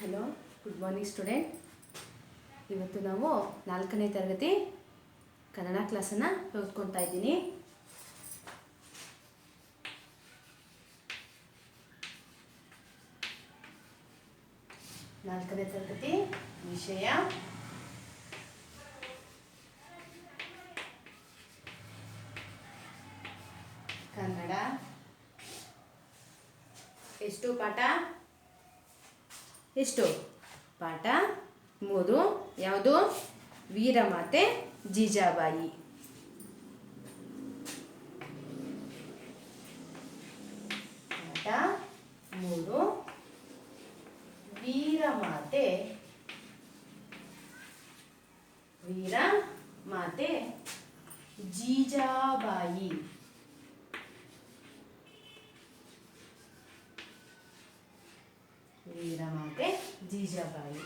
Hello, good morning student. ಇವತ್ತು ನಾವು 4ನೇ ತರಗತಿ ಕನ್ನಡ ಕ್ಲಾಸನ್ನು ಓದ್ಕೊತಾ ಇದ್ದೀನಿ. ನಾಲ್ಕನೇ ತರಗತಿ ವಿಷಯ ಕನ್ನಡ. ಎಷ್ಟು ಪಾಠ? ಎಷ್ಟು ಪಾಠ? 3. ಯಾವುದು? ವೀರಮಾತೆ ಜೀಜಾಬಾಯಿ. ಪಾಠ 3 ವೀರಮಾತೆ ಜೀಜಾಬಾಯಿ. ವೀರಮಾತೆ ಜೀಜಾಬಾಯಿ.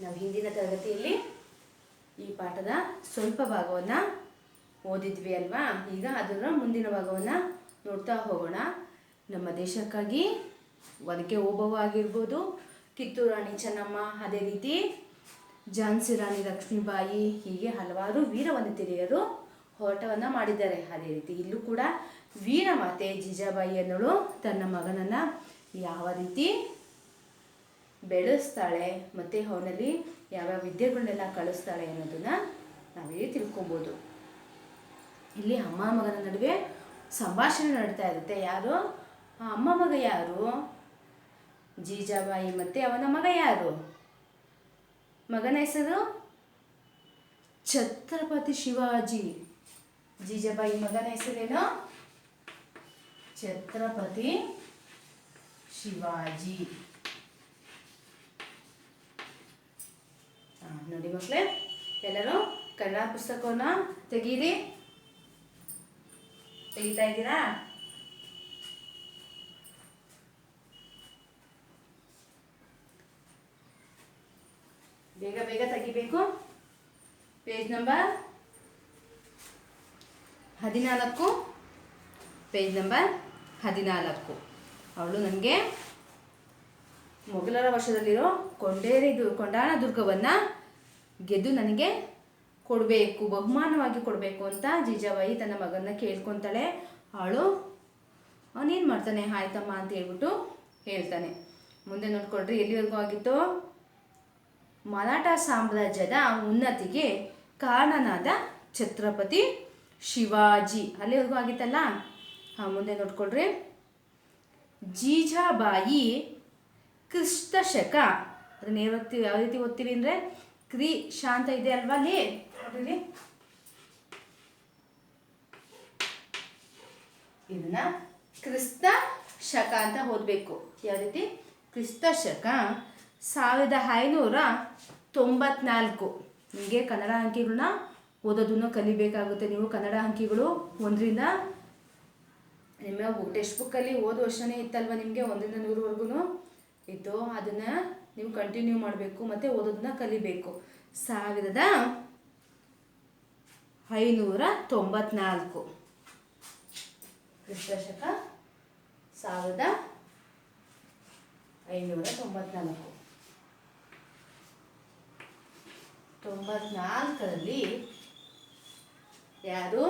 ನಾವು ಹಿಂದಿನ ತರಗತಿಯಲ್ಲಿ ಈ ಪಾಠದ ಸ್ವಲ್ಪ ಭಾಗವನ್ನು ಓದಿದ್ವಿ ಅಲ್ವಾ? ಈಗ ಅದರ ಮುಂದಿನ ಭಾಗವನ್ನು ನೋಡ್ತಾ ಹೋಗೋಣ. ನಮ್ಮ ದೇಶಕ್ಕಾಗಿ ಒನಕೆ ಓಬವ್ವ ಆಗಿರ್ಬೋದು, ಕಿತ್ತೂರು ರಾಣಿ ಚೆನ್ನಮ್ಮ, ಅದೇ ರೀತಿ ಝಾನ್ಸಿ ರಾಣಿ ಲಕ್ಷ್ಮೀಬಾಯಿ, ಹೀಗೆ ಹಲವಾರು ವೀರವನಿತೆಯರು ಹೋರಾಟವನ್ನು ಮಾಡಿದ್ದಾರೆ. ಅದೇ ರೀತಿ ಇಲ್ಲೂ ಕೂಡ ವೀರಮಾತೆ ಜೀಜಾಬಾಯಿ ಅನ್ನೋಳು ತನ್ನ ಮಗನನ್ನು ಯಾವ ರೀತಿ ಬೆಳೆಸ್ತಾಳೆ ಮತ್ತು ಅವನಲ್ಲಿ ಯಾವ್ಯಾವ ವಿದ್ಯೆಗಳನ್ನೆಲ್ಲ ಕಳಿಸ್ತಾಳೆ ಅನ್ನೋದನ್ನು ನಾವೇ ತಿಳ್ಕೊಬೋದು. ಇಲ್ಲಿ ಅಮ್ಮ ಮಗನ ನಡುವೆ ಸಂಭಾಷಣೆ ನಡೀತಾ ಇರುತ್ತೆ. ಯಾರು? ಅಮ್ಮ ಮಗ ಯಾರು? ಜೀಜಾಬಾಯಿ. ಮತ್ತು ಅವನ ಮಗ ಯಾರು? ಮಗನ ಹೆಸರು ಛತ್ರಪತಿ ಶಿವಾಜಿ. ಜೀಜಾಬಾಯಿ ಮಗನ ಹೆಸರೇನು? ಛತ್ರಪತಿ ಶಿವಾಜಿ. ನೋಡಿ ಮಕ್ಕಳೇ, ಎಲ್ಲರೂ ಕನ್ನಡ ಪುಸ್ತಕವನ್ನು ತೆಗೀತಾ ಇದ್ದೀರಾ? ಬೇಗ ಬೇಗ ತೆಗಿಬೇಕು. Page number 14. Page number 14. ಅವಳು ನನಗೆ ಮೊಘಲರ ವಶದಲ್ಲಿರೋ ಕೊಂಡಾಣ ದುರ್ಗವನ್ನು ಗೆದ್ದು ನನಗೆ ಕೊಡಬೇಕು, ಬಹುಮಾನವಾಗಿ ಕೊಡಬೇಕು ಅಂತ ಜೀಜಾಬಾಯಿ ತನ್ನ ಮಗನ ಕೇಳ್ಕೊತಾಳೆ. ಅವನೇನು ಮಾಡ್ತಾನೆ? ಆಯ್ತಮ್ಮ ಅಂತ ಹೇಳ್ಬಿಟ್ಟು ಹೇಳ್ತಾನೆ. ಮುಂದೆ ನೋಡ್ಕೊಳ್ರಿ, ಎಲ್ಲಿವರೆಗೂ ಆಗಿತ್ತು? ಮರಾಠ ಸಾಮ್ರಾಜ್ಯದ ಉನ್ನತಿಗೆ ಕಾರಣನಾದ ಛತ್ರಪತಿ ಶಿವಾಜಿ, ಅಲ್ಲಿವರೆಗೂ ಆಗಿತ್ತಲ್ಲ. ಮುಂದೆ ನೋಡ್ಕೊಳ್ರಿ, ಜೀಜಾಬಾಯಿ ಕ್ರಿಸ್ತ ಶಕ, ಅದನ್ನ ಯಾವ ರೀತಿ ಓದ್ತೀವಿ ಅಂದರೆ ಕ್ರಿ ಶಾಂತ ಇದೆ ಅಲ್ವಾ ಅಲ್ಲಿ, ನೋಡ್ರಿ ಇದನ್ನ ಕ್ರಿಸ್ತ ಶಕ ಅಂತ ಓದಬೇಕು. ಯಾವ ರೀತಿ? ಕ್ರಿಸ್ತ ಶಕ 1594. ನಿಮಗೆ ಕನ್ನಡ ಅಂಕಿಗಳನ್ನ ಓದೋದನ್ನು ಕಲಿಬೇಕಾಗುತ್ತೆ. ನೀವು ಕನ್ನಡ ಅಂಕಿಗಳು 1ರಿಂದ ನಿಮ್ಮ ಟೆಕ್ಸ್ಟ್ ಬುಕ್ಕಲ್ಲಿ ಓದೋ ವರ್ಷನೇ ಇತ್ತಲ್ವ, ನಿಮಗೆ 1ರಿಂದ 100ವರೆಗೂ ಇತ್ತು. ಅದನ್ನು ನೀವು ಕಂಟಿನ್ಯೂ ಮಾಡಬೇಕು ಮತ್ತು ಓದೋದನ್ನ ಕಲಿಬೇಕು. 1594 ಕ್ರಿಸ್ತಶಕ 1594. 94ರಲ್ಲಿ ಯಾರು?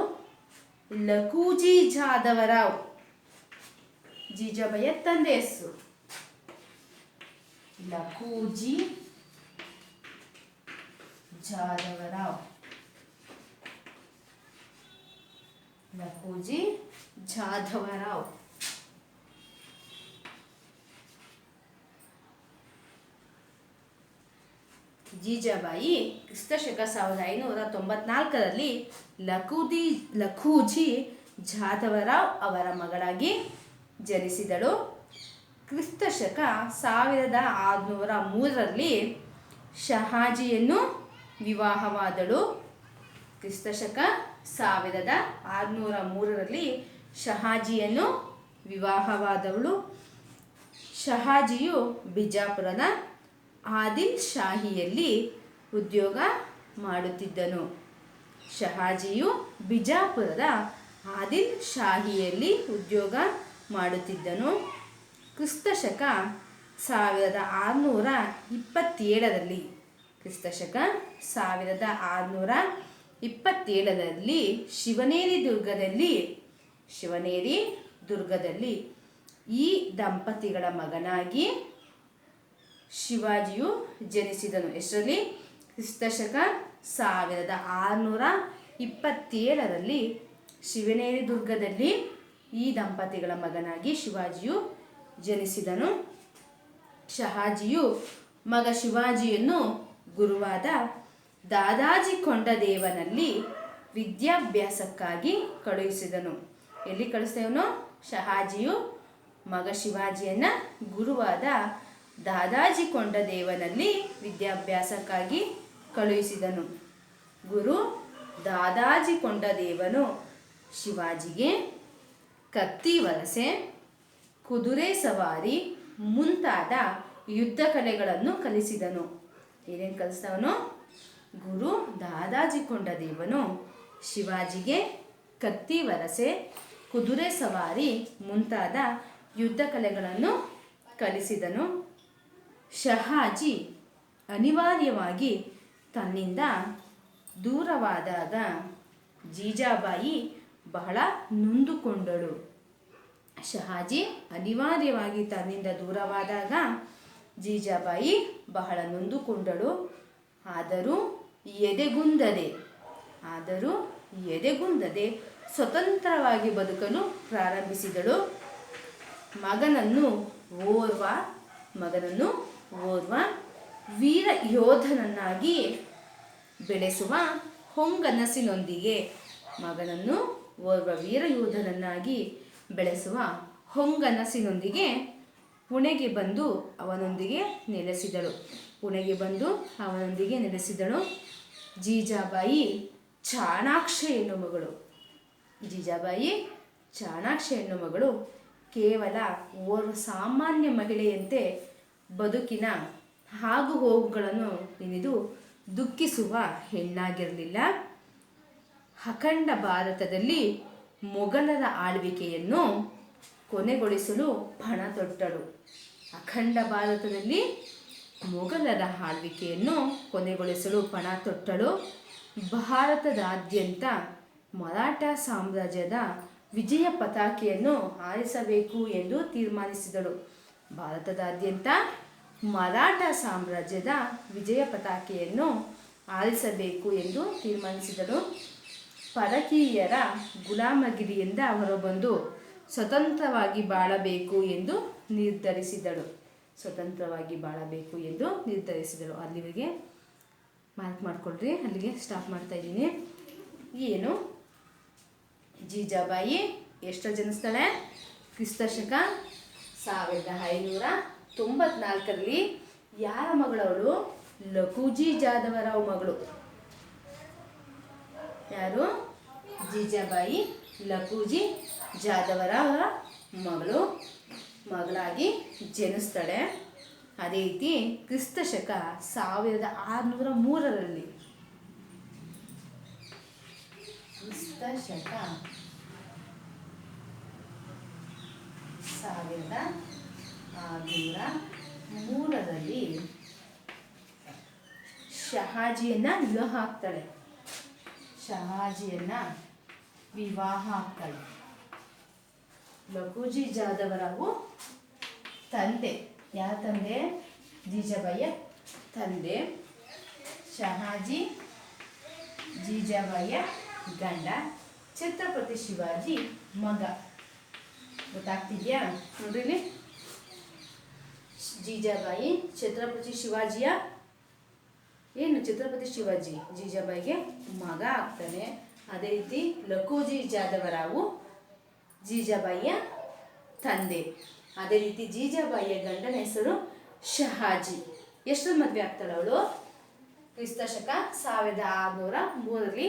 ಲಖೂಜಿ ಜಾಧವರಾವ್, ಜೀಜಾಬಾಯಿಯ ತಂದೆ ಹೆಸರು ಲಖೂಜಿ ಜಾಧವರಾವ್. ಲಖೂಜಿ ಜಾಧವರಾವ್ ಜೀಜಾಬಾಯಿ ಕ್ರಿಸ್ತಶಕ 1594ರಲ್ಲಿ ಲಖೂಜಿ ಜಾಧವರಾವ್ ಅವರ ಮಗಳಾಗಿ ಜನಿಸಿದಳು. ಕ್ರಿಸ್ತಶಕ 1603ರಲ್ಲಿ ಶಹಾಜಿಯನ್ನು ವಿವಾಹವಾದಳು. ಕ್ರಿಸ್ತಶಕ 1603ರಲ್ಲಿ ಶಹಾಜಿಯನ್ನು ವಿವಾಹವಾದವಳು. ಶಹಾಜಿಯು ಬಿಜಾಪುರದ ಆದಿಲ್ ಶಾಹಿಯಲ್ಲಿ ಉದ್ಯೋಗ ಮಾಡುತ್ತಿದ್ದನು. ಶಹಾಜಿಯು ಬಿಜಾಪುರದ ಆದಿಲ್ ಶಾಹಿಯಲ್ಲಿ ಉದ್ಯೋಗ ಮಾಡುತ್ತಿದ್ದನು. ಕ್ರಿಸ್ತಶಕ 1627ರಲ್ಲಿ ಕ್ರಿಸ್ತಶಕ 1627ರಲ್ಲಿ ಶಿವನೇರಿ ದುರ್ಗದಲ್ಲಿ ಈ ದಂಪತಿಗಳ ಮಗನಾಗಿ ಶಿವಾಜಿಯು ಜನಿಸಿದನು. ಎಷ್ಟರಲ್ಲಿ? ಕ್ರಿಸ್ತಶಕ 1627ರಲ್ಲಿ ಶಿವನೇರಿ ದುರ್ಗದಲ್ಲಿ ಈ ದಂಪತಿಗಳ ಮಗನಾಗಿ ಶಿವಾಜಿಯು ಜನಿಸಿದನು. ಶಹಾಜಿಯು ಮಗ ಶಿವಾಜಿಯನ್ನು ಗುರುವಾದ ದಾದಾಜಿ ಕೊಂಡದೇವನಲ್ಲಿ ವಿದ್ಯಾಭ್ಯಾಸಕ್ಕಾಗಿ ಕಳುಹಿಸಿದನು. ಎಲ್ಲಿ ಕಳಿಸ್ತೇವನು? ಶಹಾಜಿಯು ಮಗ ಶಿವಾಜಿಯನ್ನು ಗುರುವಾದ ದಾದಾಜಿ ಕೊಂಡದೇವನಲ್ಲಿ ವಿದ್ಯಾಭ್ಯಾಸಕ್ಕಾಗಿ ಕಳುಹಿಸಿದನು. ಗುರು ದಾದಾಜಿ ಕೊಂಡದೇವನು ಶಿವಾಜಿಗೆ ಕತ್ತಿ ವರಸೆ, ಕುದುರೆ ಸವಾರಿ ಮುಂತಾದ ಯುದ್ಧ ಕಲೆಗಳನ್ನು ಕಲಿಸಿದನು. ಏನೇನು ಕಲಿಸ್ತವನು? ಗುರು ದಾದಾಜಿ ಕೊಂಡದೇವನು ಶಿವಾಜಿಗೆ ಕತ್ತಿ ವರಸೆ, ಕುದುರೆ ಸವಾರಿ ಮುಂತಾದ ಯುದ್ಧ ಕಲೆಗಳನ್ನು ಕಲಿಸಿದನು. ಶಹಾಜಿ ಅನಿವಾರ್ಯವಾಗಿ ತನ್ನಿಂದ ದೂರವಾದಾಗ ಜೀಜಾಬಾಯಿ ಬಹಳ ನೊಂದುಕೊಂಡಳು. ಶಹಾಜಿ ಅನಿವಾರ್ಯವಾಗಿ ತನ್ನಿಂದ ದೂರವಾದಾಗ ಜೀಜಾಬಾಯಿ ಬಹಳ ನೊಂದುಕೊಂಡಳು. ಆದರೂ ಎದೆಗುಂದದೆ ಸ್ವತಂತ್ರವಾಗಿ ಬದುಕಲು ಪ್ರಾರಂಭಿಸಿದಳು. ಮಗನನ್ನು ಓರ್ವ ವೀರ ಯೋಧನನ್ನಾಗಿ ಬೆಳೆಸುವ ಹೊಂಗನಸಿನೊಂದಿಗೆ ಪುಣೆಗೆ ಬಂದು ಅವನೊಂದಿಗೆ ನೆಲೆಸಿದಳು. ಜೀಜಾಬಾಯಿ ಚಾಣಾಕ್ಷ ಎನ್ನುವ ಮಗಳು ಕೇವಲ ಓರ್ವ ಸಾಮಾನ್ಯ ಮಹಿಳೆಯಂತೆ ಬದುಕಿನ ಆಗು ಹೋಗುಗಳನ್ನು ನೆನೆದು ದುಃಖಿಸುವ ಹೆಣ್ಣಾಗಿರಲಿಲ್ಲ. ಅಖಂಡ ಭಾರತದಲ್ಲಿ ಮೊಘಲರ ಆಳ್ವಿಕೆಯನ್ನು ಕೊನೆಗೊಳಿಸಲು ಪಣ ತೊಟ್ಟಳು. ಭಾರತದಾದ್ಯಂತ ಮರಾಠ ಸಾಮ್ರಾಜ್ಯದ ವಿಜಯ ಪತಾಕೆಯನ್ನು ಹಾರಿಸಬೇಕು ಎಂದು ತೀರ್ಮಾನಿಸಿದಳು. ಪರಕೀಯರ ಗುಲಾಮಗಿರಿಯಿಂದ ಹೊರಬಂದು ಸ್ವತಂತ್ರವಾಗಿ ಬಾಳಬೇಕು ಎಂದು ನಿರ್ಧರಿಸಿದಳು. ಅಲ್ಲಿಗೆ ಮಾರ್ಕ್ ಮಾಡ್ಕೊಳ್ರಿ. ಅಲ್ಲಿಗೆ ಸ್ಟಾಪ್ ಮಾಡ್ತಾ ಇದ್ದೀನಿ. ಏನು ಜೀಜಾಬಾಯಿ ಎಷ್ಟು ಜನಿಸ್ತಾಳೆ? ಕ್ರಿಸ್ತಶಕ 1594ರಲ್ಲಿ. ಯಾರ ಮಗಳವಳು? ಲಕುಜಿ ಜಾದವರಾವ್ ಮಗಳು. ಯಾರು? ಜೀಜಾಬಾಯಿ ಲಕುಜಿ ಜಾದವರಾವ್ ಮಗಳಾಗಿ ಜನಿಸ್ತಾಳೆ. ಅದೇ ರೀತಿ ಕ್ರಿಸ್ತಶಕ 1603ರಲ್ಲಿ ಶಹಾಜಿಯನ್ನ ವಿವಾಹ ಆಗ್ತಾಳೆ. ಲಕುಜಿ ಜಾದವರಾವು ತಂದೆ. ಯಾರ ತಂದೆ? ಜೀಜಾಬಾಯಿಯ ತಂದೆ. ಶಹಾಜಿ ಜೀಜಾಬಾಯಿಯ ಗಂಡ. ಛತ್ರಪತಿ ಶಿವಾಜಿ ಮಗ. ಗೊತ್ತಾಗ್ತಿದ್ಯಾ? ನೋಡ್ರಿ, ಜೀಜಾಬಾಯಿ ಛತ್ರಪತಿ ಶಿವಾಜಿ ಜೀಜಾಬಾಯಿಗೆ ಮಗ ಆಗ್ತಾನೆ. ಅದೇ ರೀತಿ ಲಕುಜಿ ಜಾದವರಾವು ಜೀಜಾಬಾಯಿಯ ತಂದೆ. ಅದೇ ರೀತಿ ಜೀಜಾಬಾಯಿಯ ಗಂಡನ ಹೆಸರು ಶಹಾಜಿ. ಎಷ್ಟು ಮದುವೆ ಆಗ್ತಾಳೆ ಅವಳು? ಕ್ರಿಸ್ತಶಕ 1603ರಲ್ಲಿ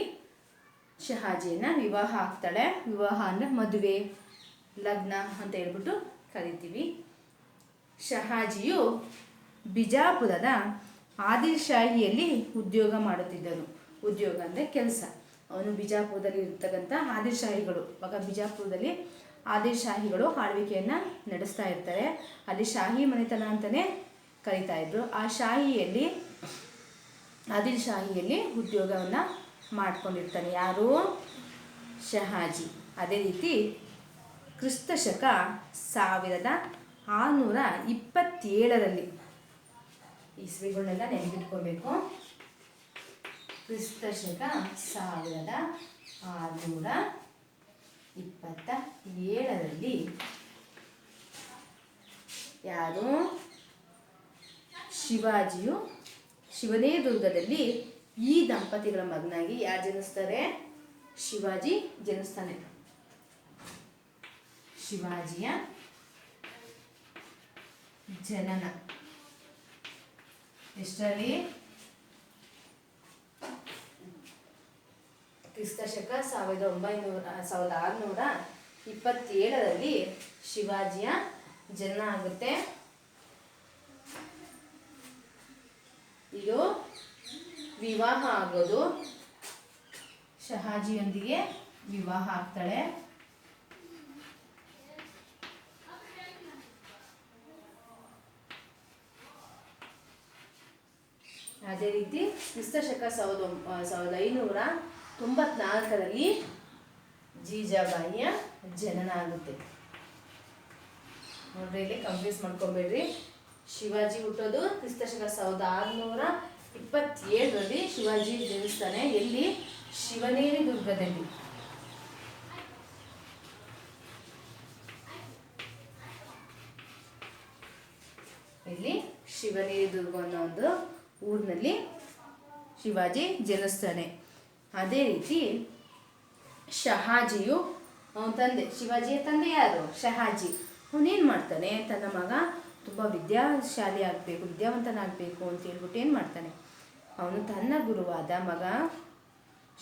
ಶಹಾಜಿಯನ್ನ ವಿವಾಹ ಆಗ್ತಾಳೆ. ವಿವಾಹ ಅಂದರೆ ಮದುವೆ, ಲಗ್ನ ಅಂತ ಹೇಳ್ಬಿಟ್ಟು ಕರಿತೀವಿ. ಶಹಾಜಿಯು ಬಿಜಾಪುರದ ಆದಿಲ್ ಶಾಹಿಯಲ್ಲಿ ಉದ್ಯೋಗ ಮಾಡುತ್ತಿದ್ದನು. ಉದ್ಯೋಗ ಅಂದರೆ ಕೆಲಸ. ಅವನು ಬಿಜಾಪುರದಲ್ಲಿ ಇರ್ತಕ್ಕಂಥ ಆದಿಲ್ ಶಾಹಿಗಳು, ಆವಾಗ ಬಿಜಾಪುರದಲ್ಲಿ ಆದಿಲ್ಶಾಹಿಗಳು ಆಳ್ವಿಕೆಯನ್ನು ನಡೆಸ್ತಾ ಇರ್ತಾರೆ. ಅಲ್ಲಿ ಶಾಹಿ ಮನೆತನ ಅಂತಲೇ ಕರೀತಾ ಇದ್ರು. ಆ ಶಾಹಿಯಲ್ಲಿ ಆದಿಲ್ಶಾಹಿಯಲ್ಲಿ ಉದ್ಯೋಗವನ್ನು ಮಾಡ್ಕೊಂಡಿರ್ತಾನೆ ಯಾರು? ಶಹಾಜಿ. ಅದೇ ರೀತಿ ಕ್ರಿಸ್ತ ಶಕ 1627 ಇಸ್ವಿಗಳನ್ನೆಲ್ಲ ನೆನಪಿಟ್ಕೋಬೇಕು. ಕ್ರಿಸ್ತ ಶಕ 1627 ಯಾರು? ಶಿವಾಜಿಯು ಶಿವನೇ ದುರ್ಗದಲ್ಲಿ ಈ ದಂಪತಿಗಳ ಮಗನಾಗಿ ಯಾರು ಜನಿಸ್ತಾರೆ? ಶಿವಾಜಿ ಜನಿಸ್ತಾನೆ. ಶಿವಾಜಿಯ ಜನನ ಎಷ್ಟರಲ್ಲಿ? ಕ್ರಿಸ್ತ ಶಕ 1627 ಶಿವಾಜಿಯ ಜನನ ಆಗುತ್ತೆ. ಇದು ವಿವಾಹ ಆಗೋದು. ಶಹಾಜಿಯೊಂದಿಗೆ ವಿವಾಹ ಆಗ್ತಾಳೆ. ಅದೇ ರೀತಿ ಕ್ರಿಸ್ತ ಶಕ 1594 ಜೀಜಾಬಾಯಿಯ ಜನನ ಆಗುತ್ತೆ. ನೋಡ್ರಿ, ಇಲ್ಲಿ ಕನ್ಫ್ಯೂಸ್ ಮಾಡ್ಕೊಬೇಡ್ರಿ. ಶಿವಾಜಿ ಹುಟ್ಟೋದು ಕ್ರಿಸ್ತ ಶಕ 1627 ಶಿವಾಜಿ ಜನಿಸ್ತಾನೆ. ಎಲ್ಲಿ? ಶಿವನೇರಿ ದುರ್ಗದಲ್ಲಿ. ಇಲ್ಲಿ ಶಿವನೇರಿ ದುರ್ಗ ಅನ್ನೋ ಒಂದು ಊರಿನಲ್ಲಿ ಶಿವಾಜಿ ಜನಿಸ್ತಾನೆ. ಅದೇ ರೀತಿ ಶಹಾಜಿಯು ಅವನ ತಂದೆ, ಶಿವಾಜಿಯ ತಂದೆ ಯಾರು? ಶಹಾಜಿ. ಅವನೇನು ಮಾಡ್ತಾನೆ? ತನ್ನ ಮಗ ತುಂಬ ವಿದ್ಯಾಶಾಲಿ ಆಗಬೇಕು, ವಿದ್ಯಾವಂತನಾಗಬೇಕು ಅಂತ ಹೇಳ್ಬಿಟ್ಟು ಏನು ಮಾಡ್ತಾನೆ? ಅವನು ತನ್ನ ಗುರುವಾದ ಮಗ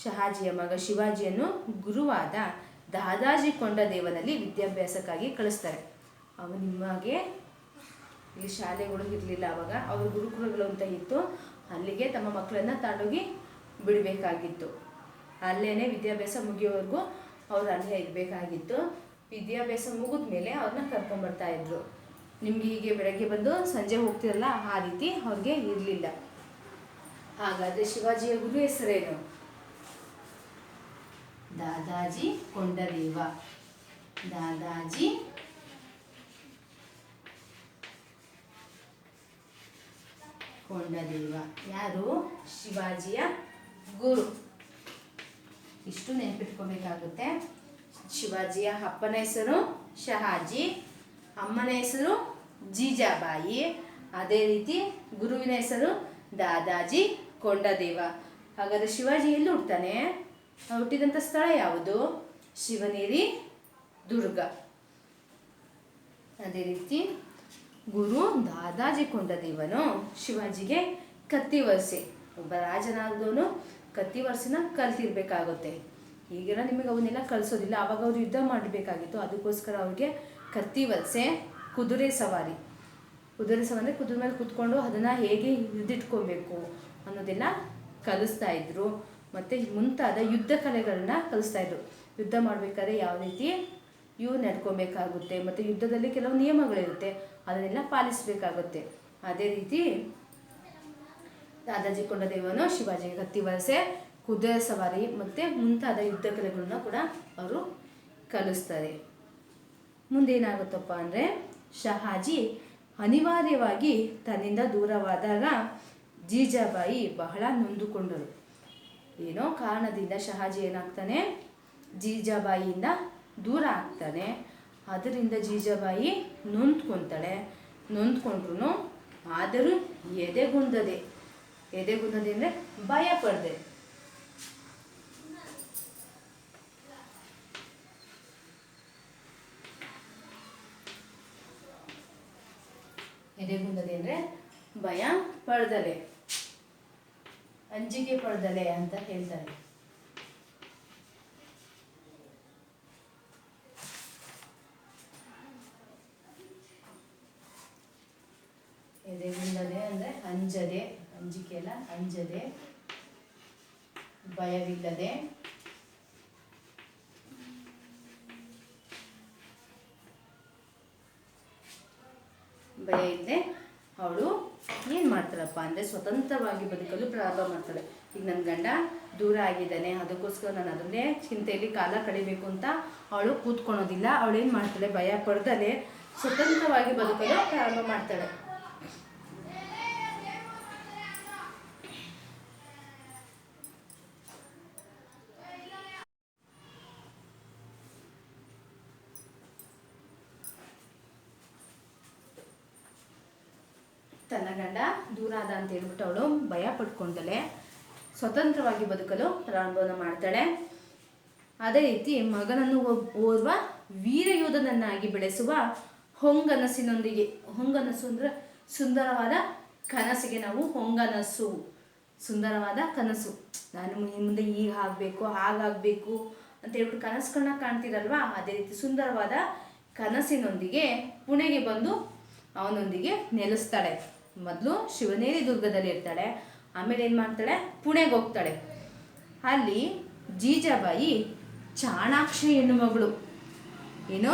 ಶಹಾಜಿಯ ಮಗ ಶಿವಾಜಿಯನ್ನು ಗುರುವಾದ ದಾದಾಜಿ ಕೊಂಡದೇವನಲ್ಲಿ ವಿದ್ಯಾಭ್ಯಾಸಕ್ಕಾಗಿ ಕಳಿಸ್ತಾರೆ. ಅವನು ನಿಮಗೆ ಈ ಶಾಲೆಗಳು ಇರಲಿಲ್ಲ ಆವಾಗ, ಅವ್ರ ಗುರುಕುಲಗಳು ಅಂತ ಇತ್ತು. ಅಲ್ಲಿಗೆ ತಮ್ಮ ಮಕ್ಕಳನ್ನು ತಗೊಂಡೋಗಿ ಬಿಡಬೇಕಾಗಿತ್ತು. ಅಲ್ಲೇ ವಿದ್ಯಾಭ್ಯಾಸ ಮುಗಿಯೋವರೆಗೂ ಅವ್ರು ಅಲ್ಲೇ ಇರಬೇಕಾಗಿತ್ತು. ವಿದ್ಯಾಭ್ಯಾಸ ಮುಗಿದ ಮೇಲೆ ಅವ್ರನ್ನ ಕರ್ಕೊಂಬರ್ತಾ ಇದ್ರು. ನಿಮಗೆ ಹೀಗೆ ಬೆಳಗ್ಗೆ ಬಂದು ಸಂಜೆ ಹೋಗ್ತಿರಲ್ಲ, ಆ ರೀತಿ ಅವ್ರಿಗೆ ಇರಲಿಲ್ಲ. ಹಾಗಾದರೆ ಶಿವಾಜಿಯ ಗುರು ಹೆಸರೇನು? ದಾದಾಜಿ ಕೊಂಡದೇವ. ದಾದಾಜಿ ಕೊಂಡದೇವ ಯಾರು? ಶಿವಾಜಿಯ ಗುರು. ಇಷ್ಟು ನೆನಪಿಟ್ಕೋಬೇಕಾಗುತ್ತೆ. ಶಿವಾಜಿಯ ಅಪ್ಪನ ಹೆಸರು ಶಹಾಜಿ, ಅಮ್ಮನ ಹೆಸರು ಜೀಜಾಬಾಯಿ. ಅದೇ ರೀತಿ ಗುರುವಿನ ಹೆಸರು ದಾದಾಜಿ ಕೊಂಡದೇವ. ಹಾಗಾದರೆ ಶಿವಾಜಿ ಎಲ್ಲಿ ಹುಟ್ಟುತ್ತಾನೆ? ಹುಟ್ಟಿದಂಥ ಸ್ಥಳ ಯಾವುದು? ಶಿವನೇರಿ ದುರ್ಗ. ಅದೇ ರೀತಿ ಗುರು ದಾದಾಜಿ ಕೊಂಡದೇವನು ಶಿವಾಜಿಗೆ ಕತ್ತಿ ವರಸೆ, ಒಬ್ಬ ರಾಜನಾದವನು ಕತ್ತಿ ವರಸೆನ ಕಲ್ತಿರ್ಬೇಕಾಗುತ್ತೆ. ಈಗೆಲ್ಲ ನಿಮಗೆ ಅವನ್ನೆಲ್ಲ ಕಲಿಸೋದಿಲ್ಲ. ಆವಾಗ ಅವರು ಯುದ್ಧ ಮಾಡಬೇಕಾಗಿತ್ತು. ಅದಕ್ಕೋಸ್ಕರ ಅವ್ರಿಗೆ ಕತ್ತಿ ವರಸೆ, ಕುದುರೆ ಸವಾರಿ ಅಂದರೆ ಕುದುರೆ ಮೇಲೆ ಕೂತ್ಕೊಂಡು ಅದನ್ನು ಹೇಗೆ ಹಿಡಿದಿಟ್ಕೊಬೇಕು ಅನ್ನೋದೆಲ್ಲ ಕಲಿಸ್ತಾ ಇದ್ರು. ಮತ್ತು ಮುಂತಾದ ಯುದ್ಧ ಕಲೆಗಳನ್ನ ಕಲಿಸ್ತಾ ಇದ್ರು. ಯುದ್ಧ ಮಾಡಬೇಕಾದ್ರೆ ಯಾವ ರೀತಿ ನಡ್ಕೊಬೇಕಾಗುತ್ತೆ, ಮತ್ತು ಯುದ್ಧದಲ್ಲಿ ಕೆಲವು ನಿಯಮಗಳಿರುತ್ತೆ, ಅದನ್ನೆಲ್ಲ ಪಾಲಿಸಬೇಕಾಗುತ್ತೆ. ಅದೇ ರೀತಿ ದಾದಾಜಿ ಕೊಂಡದೇವನು ಶಿವಾಜಿಗೆ ಕತ್ತಿ ವರಸೆ, ಕುದುರೆ ಸವಾರಿ ಮತ್ತು ಮುಂತಾದ ಯುದ್ಧ ಕಲೆಗಳನ್ನ ಕೂಡ ಅವರು ಕಲಿಸ್ತಾರೆ. ಮುಂದೇನಾಗುತ್ತಪ್ಪ ಅಂದರೆ, ಶಹಾಜಿ ಅನಿವಾರ್ಯವಾಗಿ ತನ್ನಿಂದ ದೂರವಾದಾಗ ಜೀಜಾಬಾಯಿ ಬಹಳ ನೊಂದುಕೊಂಡರು. ಏನೋ ಕಾರಣದಿಂದ ಶಹಾಜಿ ಏನಾಗ್ತಾನೆ? ಜೀಜಾಬಾಯಿಯಿಂದ ದೂರ ಆಗ್ತಾನೆ. ಅದರಿಂದ ಜೀಜಾಬಾಯಿ ನೊಂದ್ಕೊತಾಳೆ. ನೊಂದ್ಕೊಂಡ್ರು ಆದರೂ ಎದೆಗುಂದದೆ ಅಂದರೆ ಭಯ ಪಡದೆ ಅಂದರೆ ಭಯ ಪಡ್ದಲೆ, ಅಂಜಿಕೆ ಪಡ್ದಲೆ ಅಂತ ಹೇಳ್ತಾರೆ. ಎದೆಗುಂದದೆ ಅಂದರೆ ಅಂಜದೆ, ಅಂಜಿಕೆ ಅಲ್ಲ, ಅಂಜದೆ, ಭಯವಿಲ್ಲದೆ. ಭಯ ಇಲ್ಲದೆ ಅವಳು ಏನು ಮಾಡ್ತಾಳಪ್ಪ ಅಂದರೆ ಸ್ವತಂತ್ರವಾಗಿ ಬದುಕಲು ಪ್ರಾರಂಭ ಮಾಡ್ತಾಳೆ. ಈಗ ನನ್ನ ಗಂಡ ದೂರ ಆಗಿದ್ದಾನೆ, ಅದಕ್ಕೋಸ್ಕರ ನಾನು ಅದನ್ನೇ ಚಿಂತೆಯಲ್ಲಿ ಕಾಲ ಕಳಿಬೇಕು ಅಂತ ಅವಳು ಕೂತ್ಕೊಳೋದಿಲ್ಲ. ಅವಳು ಏನು ಮಾಡ್ತಾಳೆ, ಭಯ ಪಡ್ದಲೇ ಸ್ವತಂತ್ರವಾಗಿ ಬದುಕಲು ಪ್ರಾರಂಭ ಮಾಡ್ತಾಳೆ. ತನ್ನ ಗಂಡ ದೂರ ಆದ ಅಂತ ಹೇಳ್ಬಿಟ್ಟು ಅವಳು ಭಯ ಪಡ್ಕೊಂಡಲೆ ಸ್ವತಂತ್ರವಾಗಿ ಬದುಕಲು ಪ್ರಾರಂಭವನ್ನು ಮಾಡ್ತಾಳೆ. ಅದೇ ರೀತಿ ಮಗನನ್ನು ಓರ್ವ ವೀರಯೋಧನನ್ನಾಗಿ ಬೆಳೆಸುವ ಹೊಂಗನಸಿನೊಂದಿಗೆ, ಹೊಂಗನಸು ಅಂದರೆ ಸುಂದರವಾದ ಕನಸಿಗೆ ನಾವು ಹೊಂಗನಸು, ಸುಂದರವಾದ ಕನಸು, ನಾನು ಮುಂದೆ ಈಗ ಆಗಬೇಕು ಹಾಗಾಗಬೇಕು ಅಂತ ಹೇಳ್ಬಿಟ್ಟು ಕನಸುಗಳನ್ನ ಕಾಣ್ತಿರಲ್ವಾ, ಅದೇ ರೀತಿ ಸುಂದರವಾದ ಕನಸಿನೊಂದಿಗೆ ಪುಣೆಗೆ ಬಂದು ಅವನೊಂದಿಗೆ ನೆಲೆಸ್ತಾಳೆ. ಮೊದಲು ಶಿವನೇರಿ ದುರ್ಗದಲ್ಲಿ ಇರ್ತಾಳೆ, ಆಮೇಲೆ ಏನು ಮಾಡ್ತಾಳೆ, ಪುಣೆಗೆ ಹೋಗ್ತಾಳೆ. ಅಲ್ಲಿ ಜೀಜಾಬಾಯಿ ಚಾಣಾಕ್ಷ ಹೆಣ್ಣು ಮಗಳು, ಏನು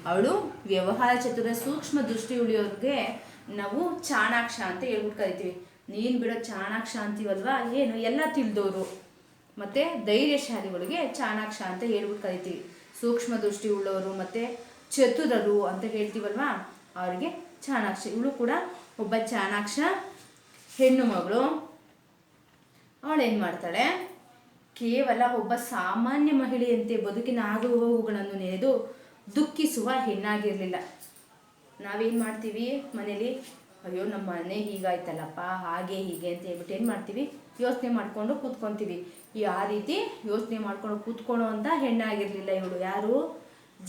ಅವಳು ವ್ಯವಹಾರ ಚತುರ ಸೂಕ್ಷ್ಮ ದೃಷ್ಟಿ ಉಳಿಯೋರಿಗೆ ನಾವು ಚಾಣಾಕ್ಷ ಅಂತ ಹೇಳ್ಬಿಟ್ಟು ಕರಿತೀವಿ. ನೀನು ಬಿಡೋ ಚಾಣಾಕ್ಷ ಅಂತೀವಲ್ವಾ, ಏನು ಎಲ್ಲ ತಿಳಿದವರು ಮತ್ತು ಧೈರ್ಯಶಾಲಿಗಳಿಗೆ ಚಾಣಾಕ್ಷ ಅಂತ ಹೇಳ್ಬಿಟ್ಟು ಕರಿತೀವಿ. ಸೂಕ್ಷ್ಮ ದೃಷ್ಟಿ ಉಳ್ಳವರು ಮತ್ತು ಚತುರರು ಅಂತ ಹೇಳ್ತೀವಲ್ವಾ, ಅವರಿಗೆ ಚಾಣಾಕ್ಷ. ಇವಳು ಕೂಡ ಒಬ್ಬ ಚಾಣಾಕ್ಷ ಹೆಣ್ಣು ಮಗಳು. ಅವಳೇನು ಮಾಡ್ತಾಳೆ, ಕೇವಲ ಒಬ್ಬ ಸಾಮಾನ್ಯ ಮಹಿಳೆಯಂತೆ ಬದುಕಿನ ಆಗುಹೋಗುಗಳನ್ನು ನೆನೆದು ದುಃಖಿಸುವ ಹೆಣ್ಣಾಗಿರಲಿಲ್ಲ. ನಾವೇನು ಮಾಡ್ತೀವಿ ಮನೇಲಿ, ಅಯ್ಯೋ ನಮ್ಮ ಮನೆ ಹೀಗಾಯ್ತಲ್ಲಪ್ಪ ಹಾಗೆ ಹೀಗೆ ಅಂತ ಹೇಳ್ಬಿಟ್ಟು ಏನು ಮಾಡ್ತೀವಿ, ಯೋಚನೆ ಮಾಡಿಕೊಂಡು ಕೂತ್ಕೊತೀವಿ. ಆ ರೀತಿ ಯೋಚನೆ ಮಾಡ್ಕೊಂಡು ಕೂತ್ಕೊಳ್ಳೋ ಅಂತ ಹೆಣ್ಣಾಗಿರಲಿಲ್ಲ ಇವಳು. ಯಾರು,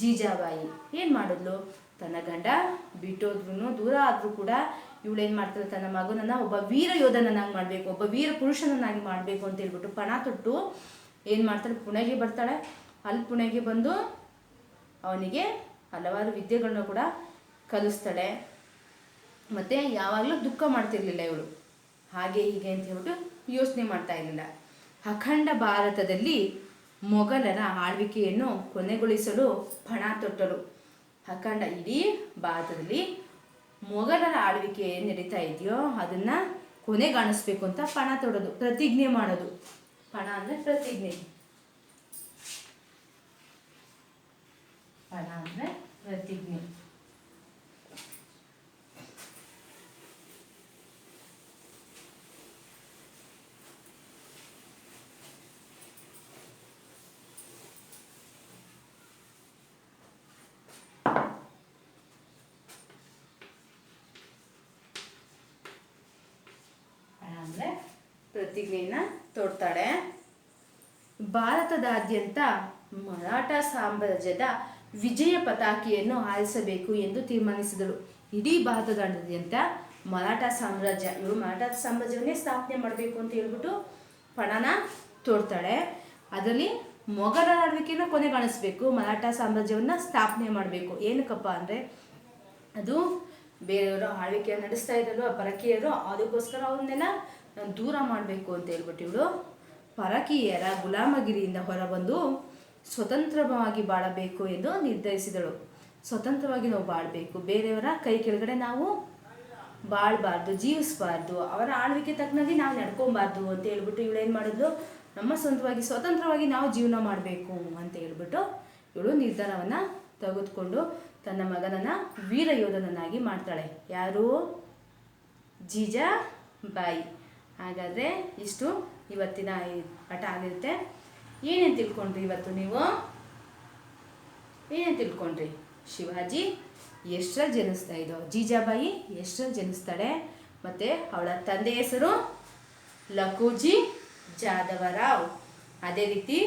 ಜೀಜಾಬಾಯಿ. ಏನು ಮಾಡಿದ್ಲು, ತನ್ನ ಗಂಡ ಬಿಟ್ಟೋದ್ರೂ ದೂರ ಆದರೂ ಕೂಡ ಇವಳೇನು ಮಾಡ್ತಾಳೆ, ತನ್ನ ಮಗನನ್ನು ಒಬ್ಬ ವೀರ ಯೋಧನನ್ನಾಗಿ ಮಾಡಬೇಕು, ಒಬ್ಬ ವೀರ ಪುರುಷನನ್ನಾಗಿ ಮಾಡಬೇಕು ಅಂತ ಹೇಳ್ಬಿಟ್ಟು ಪಣ ತೊಟ್ಟು ಏನು ಮಾಡ್ತಾಳೆ, ಪುಣೆಗೆ ಬರ್ತಾಳೆ. ಅಲ್ಲಿ ಪುಣೆಗೆ ಬಂದು ಅವನಿಗೆ ಹಲವಾರು ವಿದ್ಯೆಗಳನ್ನ ಕೂಡ ಕಲಿಸ್ತಾಳೆ. ಮತ್ತು ಯಾವಾಗಲೂ ದುಃಖ ಮಾಡ್ತಿರ್ಲಿಲ್ಲ ಇವಳು, ಹಾಗೆ ಹೀಗೆ ಅಂತ ಹೇಳ್ಬಿಟ್ಟು ಯೋಚನೆ ಮಾಡ್ತಾ ಇರಲಿಲ್ಲ. ಅಖಂಡ ಭಾರತದಲ್ಲಿ ಮೊಘಲರ ಆಳ್ವಿಕೆಯನ್ನು ಕೊನೆಗೊಳಿಸಲು ಪಣ ತೊಟ್ಟರು. ಅಖಂಡ ಇಡೀ ಭಾರತದಲ್ಲಿ ಮೊಘಲರ ಆಳ್ವಿಕೆ ಏನು ನಡೀತಾ ಇದೆಯೋ ಅದನ್ನು ಕೊನೆಗಾಣಿಸ್ಬೇಕು ಅಂತ ಪಣ ತೊಡೋದು, ಪ್ರತಿಜ್ಞೆ ಮಾಡೋದು. ಪಣ ಅಂದರೆ ಪ್ರತಿಜ್ಞೆ, ಪಣ ಅಂದರೆ ಪ್ರತಿಜ್ಞೆ. ಪ್ರತಿಜ್ಞೆಯನ್ನು ತೋಡ್ತಾಳೆ. ಭಾರತದಾದ್ಯಂತ ಮರಾಠ ಸಾಮ್ರಾಜ್ಯದ ವಿಜಯ ಪತಾಕೆಯನ್ನು ಹಾರಿಸಬೇಕು ಎಂದು ತೀರ್ಮಾನಿಸಿದಳು. ಇಡೀ ಭಾರತದಾದ್ಯಂತ ಮರಾಠ ಸಾಮ್ರಾಜ್ಯ, ಇವರು ಮರಾಠ ಸಾಮ್ರಾಜ್ಯವನ್ನೇ ಸ್ಥಾಪನೆ ಮಾಡಬೇಕು ಅಂತ ಹೇಳ್ಬಿಟ್ಟು ಪಣನ ತೋಡ್ತಾಳೆ. ಅದರಲ್ಲಿ ಮೊಘಲರ ಆಳ್ವಿಕೆಯನ್ನು ಕೊನೆಗಾಣಿಸ್ಬೇಕು, ಮರಾಠ ಸಾಮ್ರಾಜ್ಯವನ್ನು ಸ್ಥಾಪನೆ ಮಾಡಬೇಕು. ಏನಕ್ಕಪ್ಪ ಅಂದರೆ ಅದು ಬೇರೆಯವರು ಆಳ್ವಿಕೆಯನ್ನು ನಡೆಸ್ತಾ ಇದ್ದಲ್ವ ಪರಕೀಯರು, ಅದಕ್ಕೋಸ್ಕರ ಅವನ್ನೆಲ್ಲ ದೂರ ಮಾಡಬೇಕು ಅಂತ ಹೇಳ್ಬಿಟ್ಟು ಇವಳು ಪರಕೀಯರ ಗುಲಾಮಗಿರಿಯಿಂದ ಹೊರಬಂದು ಸ್ವತಂತ್ರವಾಗಿ ಬಾಳಬೇಕು ಎಂದು ನಿರ್ಧರಿಸಿದಳು. ಸ್ವತಂತ್ರವಾಗಿ ನಾವು ಬಾಳಬೇಕು, ಬೇರೆಯವರ ಕೈ ಕೆಳಗಡೆ ನಾವು ಬಾಳಬಾರ್ದು, ಜೀವಿಸಬಾರ್ದು, ಅವರ ಆಳ್ವಿಕೆ ತಕ್ಕನಾಗಿ ನಾವು ನಡ್ಕೊಬಾರ್ದು ಅಂತ ಹೇಳ್ಬಿಟ್ಟು ಇವಳು ಏನು ಮಾಡಿದ್ಲು, ನಮ್ಮ ಸ್ವಂತವಾಗಿ ಸ್ವತಂತ್ರವಾಗಿ ನಾವು ಜೀವನ ಮಾಡಬೇಕು ಅಂತ ಹೇಳ್ಬಿಟ್ಟು ಇವಳು ನಿರ್ಧಾರವನ್ನು ತೆಗೆದುಕೊಂಡು ತನ್ನ ಮಗನನ್ನು ವೀರ ಯೋಧನನ್ನಾಗಿ ಮಾಡ್ತಾಳೆ. ಯಾರು, ಜೀಜಾಬಾಯಿ. ಹಾಗಾದರೆ ಇಷ್ಟು ಇವತ್ತಿನ ಪಾಠ ಆಗಿರುತ್ತೆ. ಏನೇನು ತಿಳ್ಕೊಂಡ್ರಿ ಇವತ್ತು ನೀವು, ಏನೇನು ತಿಳ್ಕೊಂಡ್ರಿ? ಶಿವಾಜಿ ಎಷ್ಟರಲ್ಲಿ ಜನಿಸ್ತಾ ಇದ್ದೋ, ಜೀಜಾಬಾಯಿ ಎಷ್ಟರಲ್ಲಿ ಜನಿಸ್ತಾಳೆ, ಮತ್ತು ಅವಳ ತಂದೆ ಹೆಸರು ಲಖೋಜಿ ಜಾದವರಾವ್. ಅದೇ ರೀತಿ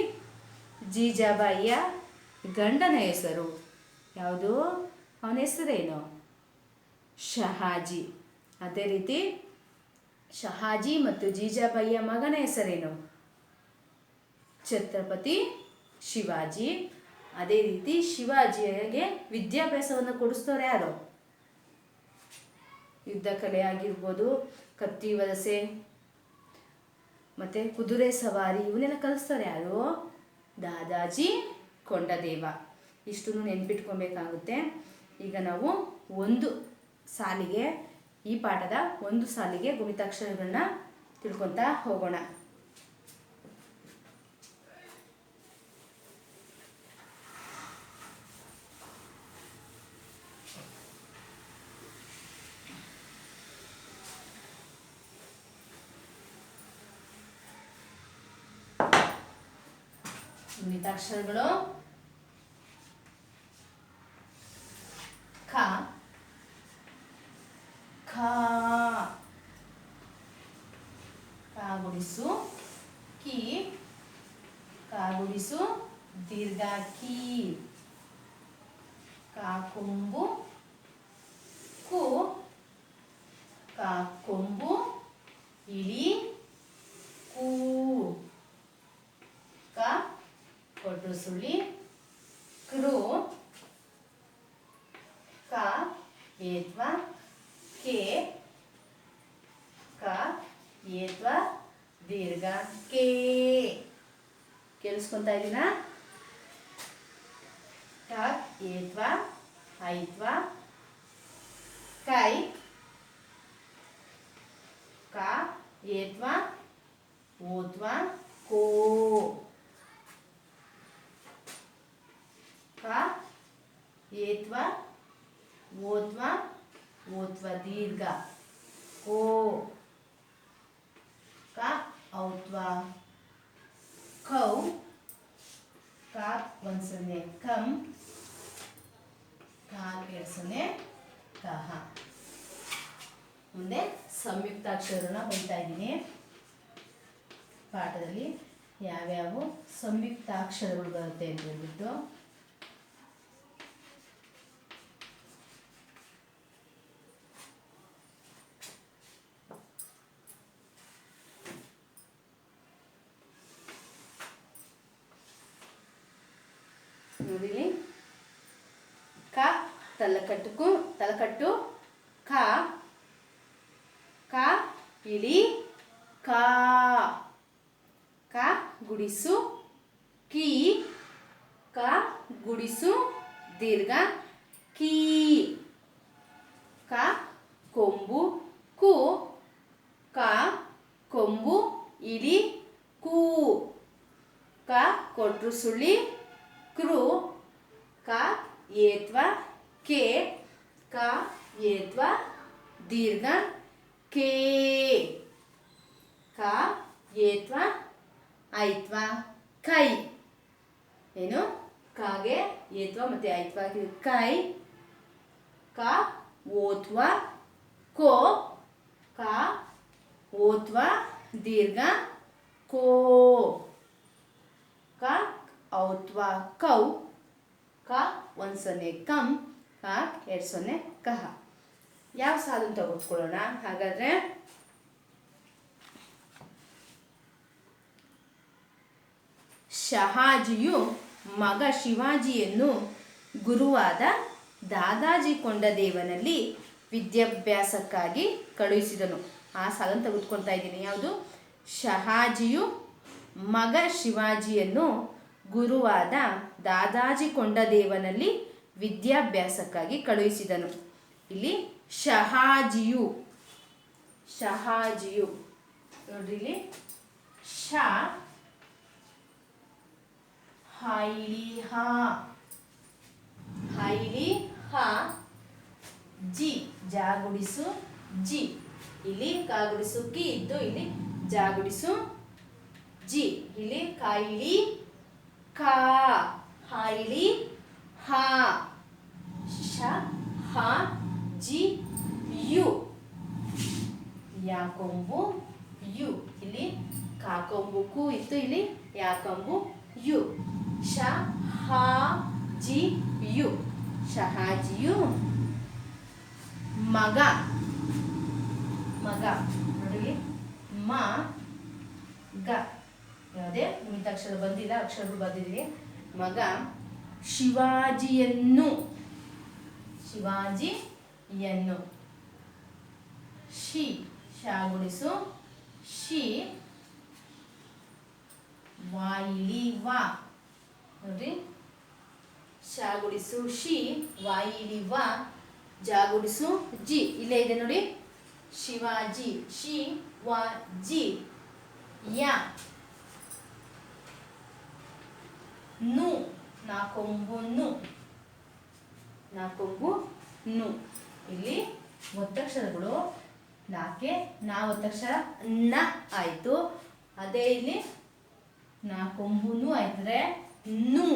ಜೀಜಾಬಾಯಿಯ ಗಂಡನ ಹೆಸರು ಯಾವುದು, ಅವನ ಹೆಸರೇನು, ಶಹಾಜಿ. ಅದೇ ರೀತಿ ಶಹಾಜಿ ಮತ್ತು ಜೀಜಾಬಾಯಿಯ ಮಗನ ಹೆಸರೇನು, ಛತ್ರಪತಿ ಶಿವಾಜಿ. ಅದೇ ರೀತಿ ಶಿವಾಜಿಗೆ ವಿದ್ಯಾಭ್ಯಾಸವನ್ನು ಕೊಡಿಸ್ತವ್ರು ಯಾರು, ಯುದ್ಧ ಕಲೆ ಆಗಿರ್ಬೋದು, ಕತ್ತಿ ವಲಸೆ ಮತ್ತು ಕುದುರೆ ಸವಾರಿ ಇವನ್ನೆಲ್ಲ ಕಲಿಸ್ತಾರೆ ಯಾರು, ದಾದಾಜಿ ಕೊಂಡದೇವ. ಇಷ್ಟನ್ನು ನೆನ್ಪಿಟ್ಕೊಬೇಕಾಗುತ್ತೆ. ಈಗ ನಾವು ಒಂದು ಸಾಲಿಗೆ ಈ ಪಾಠದ ಒಂದು ಸಾಲಿಗೆ ಗುಣಿತಾಕ್ಷರಗಳನ್ನ ತಿಳ್ಕೊತಾ ಹೋಗೋಣ. ಗುಣಿತಾಕ್ಷರಗಳು ಕ ಗುಣಿಸು ಕಿ, ಗುಣಿಸು ದೀರ್ಘ ಕಿ, ಕೊಂಬು ಕು, ಕೊಂಬು ಇಳಿ ಕೂ, ಕೊಟ್ಟು ಸುಳಿ ಕ್ರೂ, ಏತ್ವ ಕೆ, ಏತ್ವ ದೀರ್ಘ ಕೆ. ಕೇಳಿಸ್ಕೊಂತ ಇದೀನಾ? ಏತ್ವ ಐತ್ವ ಕೈ, ಏತ್ವ ಓತ್ವ ಕೋ, ಏತ್ವ ಓತ್ವ ದೀರ್ಘ ಕೋ, ಔತ್ವ ಕೌ, ಒಂದು ಸೊನ್ನೆ ಕಂ, ಎರಡು ಸೊನ್ನೆ ಕಹ. ಮುಂದೆ ಸಂಯುಕ್ತಾಕ್ಷರನ ಹೊಂದ್ತಾ ಇದ್ದೀನಿ. ಪಾಠದಲ್ಲಿ ಯಾವ್ಯಾವ ಸಂಯುಕ್ತಾಕ್ಷರಗಳು ಬರುತ್ತೆ ಅಂತ ಹೇಳ್ಬಿಟ್ಟು ನೋಡಿಲಿ. ತಲಕಟ್ಟು ಕ ಇಳಿ ಕಾ, ಗುಡಿಸು ಕಿ, ಗುಡಿಸು ದೀರ್ಘ ಕೀ, ಕೊಂಬು ಕು, ಕೊಂಬು ಇಳಿ ಕೂ, ಕೊಟ್ರು ಸುಳಿ ಕ್ರೂ, ಏತ್ವ ಕೆ, ಏತ್ವ ದೀರ್ಘ ಕೇ, ಏತ್ವ ಐತ್ವ ಕೈ. ಏನು? ಕಾಗೆ ಏತ್ವ ಮತ್ತೆ ಐತ್ವ ಕೈ, ಓತ್ವ ಕೋ, ಓತ್ವ ದೀರ್ಘ ಕೋ, ಔತ್ವ ಕೌ, ಒಂದು ಸೊನ್ನೆ ಕಂ, ಎರಡು ಸೊನ್ನೆ ಕಹ. ಯಾವ ಸಾಲನ್ನು ತೆಗೆದುಕೊಳ್ಳೋಣ ಹಾಗಾದ್ರೆ? ಶಹಾಜಿಯು ಮಗ ಶಿವಾಜಿಯನ್ನು ಗುರುವಾದ ದಾದಾಜಿ ಕೊಂಡದೇವನಲ್ಲಿ ವಿದ್ಯಾಭ್ಯಾಸಕ್ಕಾಗಿ ಕಳುಹಿಸಿದನು. ಆ ಸಾಲನ್ನು ತೆಗೆದುಕೊಳ್ತಾ ಇದ್ದೀನಿ. ಯಾವುದು? ಶಹಾಜಿಯು ಮಗ ಶಿವಾಜಿಯನ್ನು ಗುರುವಾದ ದಾದಾಜಿ ಕೊಂಡದೇವನಲ್ಲಿ ವಿದ್ಯಾಭ್ಯಾಸಕ್ಕಾಗಿ ಕಳುಹಿಸಿದನು. ಇಲ್ಲಿ ಶಹಾಜಿಯು ನೋಡ್ರಿ, ಇಲ್ಲಿ ಶ ಹೈಲಿ ಹ, ಜಿ ಜಾಗುಡಿಸು ಜಿ, ಇಲ್ಲಿ ಕಾಗುಡಿಸು ಕಿ ಇದ್ದು ಇಲ್ಲಿ ಜಾಗುಡಿಸು ಜಿ, ಇಲ್ಲಿ ಕಾಯಿಲಿ ಕಾ, ಹಾಯಿಲಿ ಹಾ, ಶ ಹ ಜಿ ಯು, ಯಾಕೊಂಬು ಯು, ಇಲ್ಲಿ ಕಾಕೊಂಬು ಕು ಇತ್ತು ಇಲ್ಲಿ ಯಾಕೊಂಬು ಯು, ಶ ಹ ಜಿ ಯು, ಶಹಾಜಿಯು ಮಗ ನೋಡಿ ಮ ಗ, ಯಾವುದೇ ಗುಣಿತಾಕ್ಷರ ಬಂದಿಲ್ಲ, ಅಕ್ಷರಗಳು ಬಂದಿದೆ. ಮಗ ಶಿವಾಜಿಯನ್ನು ಶಿ, ಶಾಗುಡಿಸು ಶಿ, ವಾಯಿಲಿ ವಾ, ನೋಡ್ರಿ ಶಾಗುಡಿಸು ಶಿ, ವಾಯಿಲಿ ವಾ, ಜಾಗುಡಿಸು ಜಿ ಇಲ್ಲೇ ಇದೆ ನೋಡಿ, ಶಿವಾಜಿ, ಶಿವಾಜಿ. ಯ ನು ನಾಕೊಂಬು ನು, ನಾಕೊಂಬು ನು. ಇಲ್ಲಿ ಒತ್ತಕ್ಷರಗಳು ನಾಕೆ ನಾ ಒತ್ತಕ್ಷರ ನ ಆಯಿತು. ಅದೇ ಇಲ್ಲಿ ನಾಕೊಂಬುನು ಆಯ್ತದೆ ನು,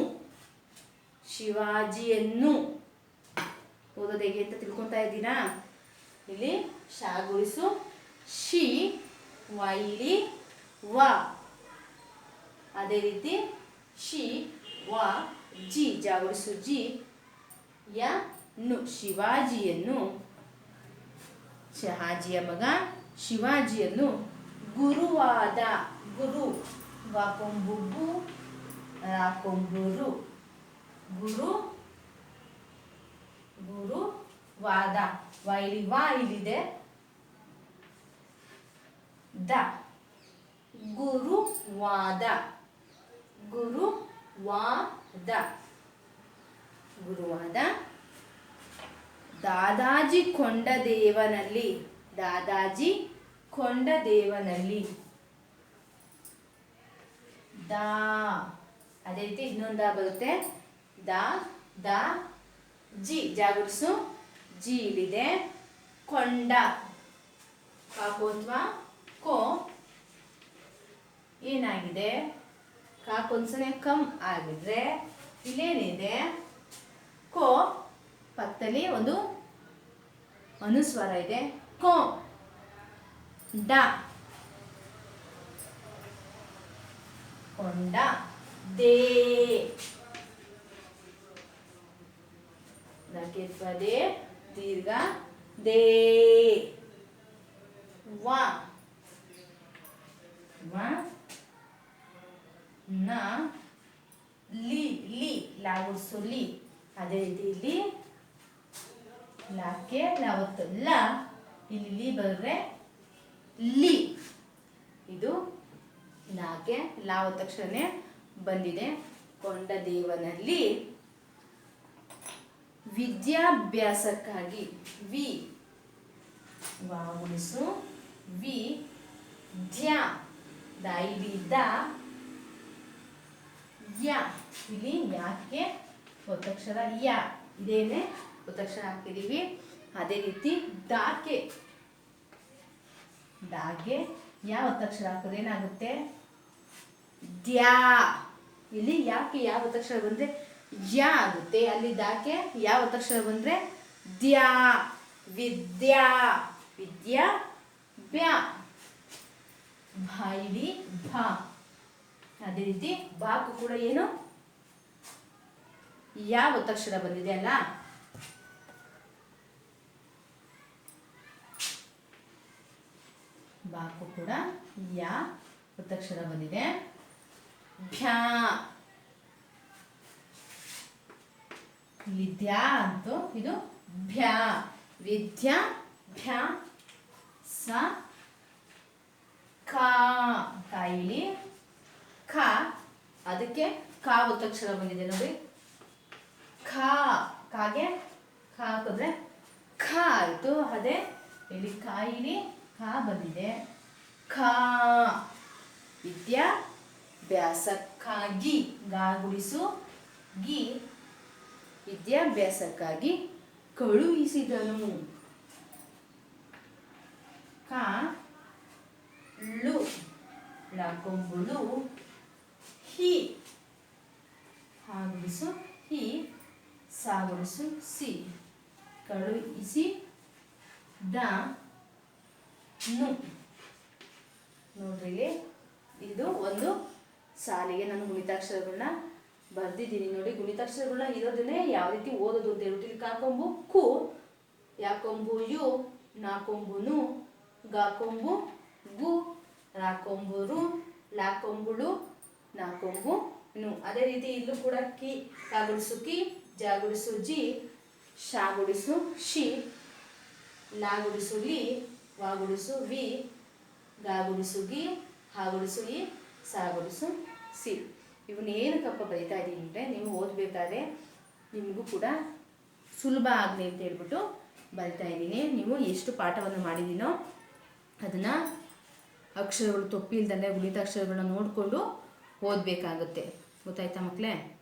ಶಿವಾಜಿಯನ್ನು. ಓದೋದು ಹೇಗೆ ಅಂತ ತಿಳ್ಕೊತಾ ಇದ್ದೀರಾ? ಇಲ್ಲಿ ಶಾಗುಡಿಸು ಶಿ, ವೈಲಿ ವ. ಅದೇ ರೀತಿ ಶಿ ವ ಜಿ, ಜಾಗುಡಿಸು ಜಿ, ಯ ನು, ಶಿವಾಜಿಯನ್ನು. ಶಹಾಜಿಯ ಮಗ ಶಿವಾಜಿಯನ್ನು ಗುರುವಾದ, ಗುರು ವಾಕೊಂಬು ಗು, ರಾಕೊಂಬುರು, ಗುರು ಗುರುವಾದ. ವ ಇಲ್ಲಿ ವ ಇಲ್ಲಿದೆ, ದ ಗುರುವಾದ, ಗುರುವಾದ, ಗುರುವಾದ. ದಾದಾಜಿ ಕೊಂಡದೇವನಲ್ಲಿ, ದಾದಾಜಿ ಕೊಂಡದೇವನಲ್ಲಿ. ದಾ ಅದೇ ರೀತಿ ಇನ್ನೊಂದ ಬರುತ್ತೆ, ದಾ ದ ಜಿ, ಜಾಗುಡಿಸು ಜಿ ಇಲ್ಲಿದೆ, ಕೊಂಡ ಕಾಕೋತ್ವ ಕೋ ಏನಾಗಿದೆ, ಕಾಕೊಂದ್ಸನೆ ಕಮ್ ಆಗಿದ್ರೆ ಇಲ್ಲೇನಿದೆ ಕೋ ಪಕ್ಕದಲ್ಲಿ ಒಂದು ಅನುಸ್ವರ ಇದೆ, ಕೋ ಡ, ಕೊಂಡ ದೇ, ದೇ ದೀರ್ಘ ದೇ, ವ ನ ಲಿ, ಲಿ ಲಾಗುಡ್ಸು ಲಿ. ಅದೇ ರೀತಿ ಇಲ್ಲಿ ಲಾಕ್ಕೆ ಲಾವತ್ತು ಲ, ಇಲ್ಲಿ ಲಿ ಬರೆದ್ರೆ ಲಿ. ಇದು ಲಾಗೆ ಲಾವತ್ತಕ್ಷರನೇ ಬಂದಿದೆ. ಕೊಂಡದೇವನಲ್ಲಿ ವಿದ್ಯಾಭ್ಯಾಸಕ್ಕಾಗಿ, ವಿ ವಾಗುಣಿಸು ವಿ ಧ್ಯ, ಇಲ್ಲಿ ದ, ಯ ಇಲ್ಲಿ ಯಾಕೆ ಒತ್ತಕ್ಷರ ಯ ಇದೇನೆ ಒತ್ತಕ್ಷರ ಹಾಕಿದೀವಿ. ಅದೇ ರೀತಿ ದಾಕೆ, ದಾಗೆ ಯಾವ ಒತ್ತಕ್ಷರ ಹಾಕೋದು ಏನಾಗುತ್ತೆ, ದ್ಯಾ. ಇಲ್ಲಿ ಯಾಕೆ ಯಾವ ಒತ್ತಕ್ಷರ ಬಂದ್ರೆ ಯ ಆಗುತ್ತೆ, ಅಲ್ಲಿ ದಾಕೆ ಯಾವ ಒತ್ತಕ್ಷರ ಬಂದ್ರೆ ದ್ಯಾ, ವಿದ್ಯಾ, ವಿದ್ಯಾ ಬ್ಯಾ, ಭಾಯಿಲಿ ಭಾ. ಅದೇ ರೀತಿ ಬಾಕು ಕೂಡ ಏನು ಯಾವ ಒತ್ತಕ್ಷರ ಬಂದಿದೆ ಅಲ್ಲ, ಬಾಕು ಕೂಡ ಯಾ ಒತ್ತಕ್ಷರ ಬಂದಿದೆ. ಭ್ಯಾ, ವಿದ್ಯಾ ಅಂತೂ ಇದು ಭ್ಯಾ, ವಿದ್ಯಾ ಭ್ಯಾ ಸ ಕಾ, ಕಾಯಿಲಿ ಖ, ಅದಕ್ಕೆ ಕಾ ಒತ್ತಕ್ಷರ ಬಂದಿದೆ ನೋಡಿ, ಖಾ, ಕಾಗೆ ಖಾ ಹಾಕಿದ್ರೆ ಖ ಆಯಿತು. ಅದೇ ಇಲ್ಲಿ ಕಾಯಿಲಿ ಖಾ ಬಂದಿದೆ, ಖಾ. ವಿದ್ಯಾಭ್ಯಾಸಕ್ಕಾಗಿ, ಗಾಗುಡಿಸು ಗಿ, ವಿದ್ಯಾಭ್ಯಾಸಕ್ಕಾಗಿ ಕಳುಹಿಸಿದನು. ಕ ಳು ಲಾಕೊಂಬುಳು, ಹಿ ಹಾಗುಡಿಸು ಹಿ, ಸಾಗುಡಿಸು ಸಿ, ಕಳುಹಿಸಿ ದ ನು. ನೋಡ್ರಿ ಇದು ಒಂದು ಸಾಲಿಗೆ ನಾನು ಗುಣಿತಾಕ್ಷರಗಳನ್ನ ಬರ್ದಿದ್ದೀನಿ ನೋಡಿ. ಗುಣಿತಾಕ್ಷರಗಳನ್ನ ಇರೋದನ್ನೇ ಯಾವ ರೀತಿ ಓದೋದು ಅಂತ ಹೇಳ್ಬಿಟ್ಟು, ಕಾಕೊಂಬು ಕು, ಯಾಕೊಂಬು ಯು, ನಾಕೊಂಬು ನು, ಗಾಕೊಂಬು ಗು, ರಾಕೊಂಬು ರು, ಲಾಕೊಂಬುಳು, ನಾಕೊಂಬು ನು. ಅದೇ ರೀತಿ ಇಲ್ಲೂ ಕೂಡ ಕಿ, ಕಾಗುಡಿಸು ಕಿ, ಜಾಗುಡಿಸು ಜಿ, ಶಾಗುಡಿಸು ಶಿ, ಲಾಗುಡಿಸು ಲಿ, ವಾಗುಡಿಸು ವಿ, ಗಾಗುಡಿಸು ಗಿ, ಹಾಗುಡಿಸು ಇ, ಸಾಗುಡಿಸು ಸಿ. ಇವನ್ನ ಏನಕ್ಕಪ್ಪ ಬರೀತಾ ಇದ್ದೀನಿ ಅಂದರೆ, ನೀವು ಓದಬೇಕಾದ್ರೆ ನಿಮಗೂ ಕೂಡ ಸುಲಭ ಆಗಲಿ ಅಂತ ಹೇಳ್ಬಿಟ್ಟು ಬರಿತಾ ಇದ್ದೀನಿ. ನೀವು ಎಷ್ಟು ಪಾಠವನ್ನು ಮಾಡಿದ್ದೀನೋ ಅದನ್ನು ಅಕ್ಷರಗಳು ತಪ್ಪಿಲ್ದಂಗೆ ಉಳಿದ ಅಕ್ಷರಗಳನ್ನ ನೋಡಿಕೊಂಡು ಓದಬೇಕಾಗುತ್ತೆ. ಗೊತ್ತಾಯ್ತಾ ಮಕ್ಕಳೇ?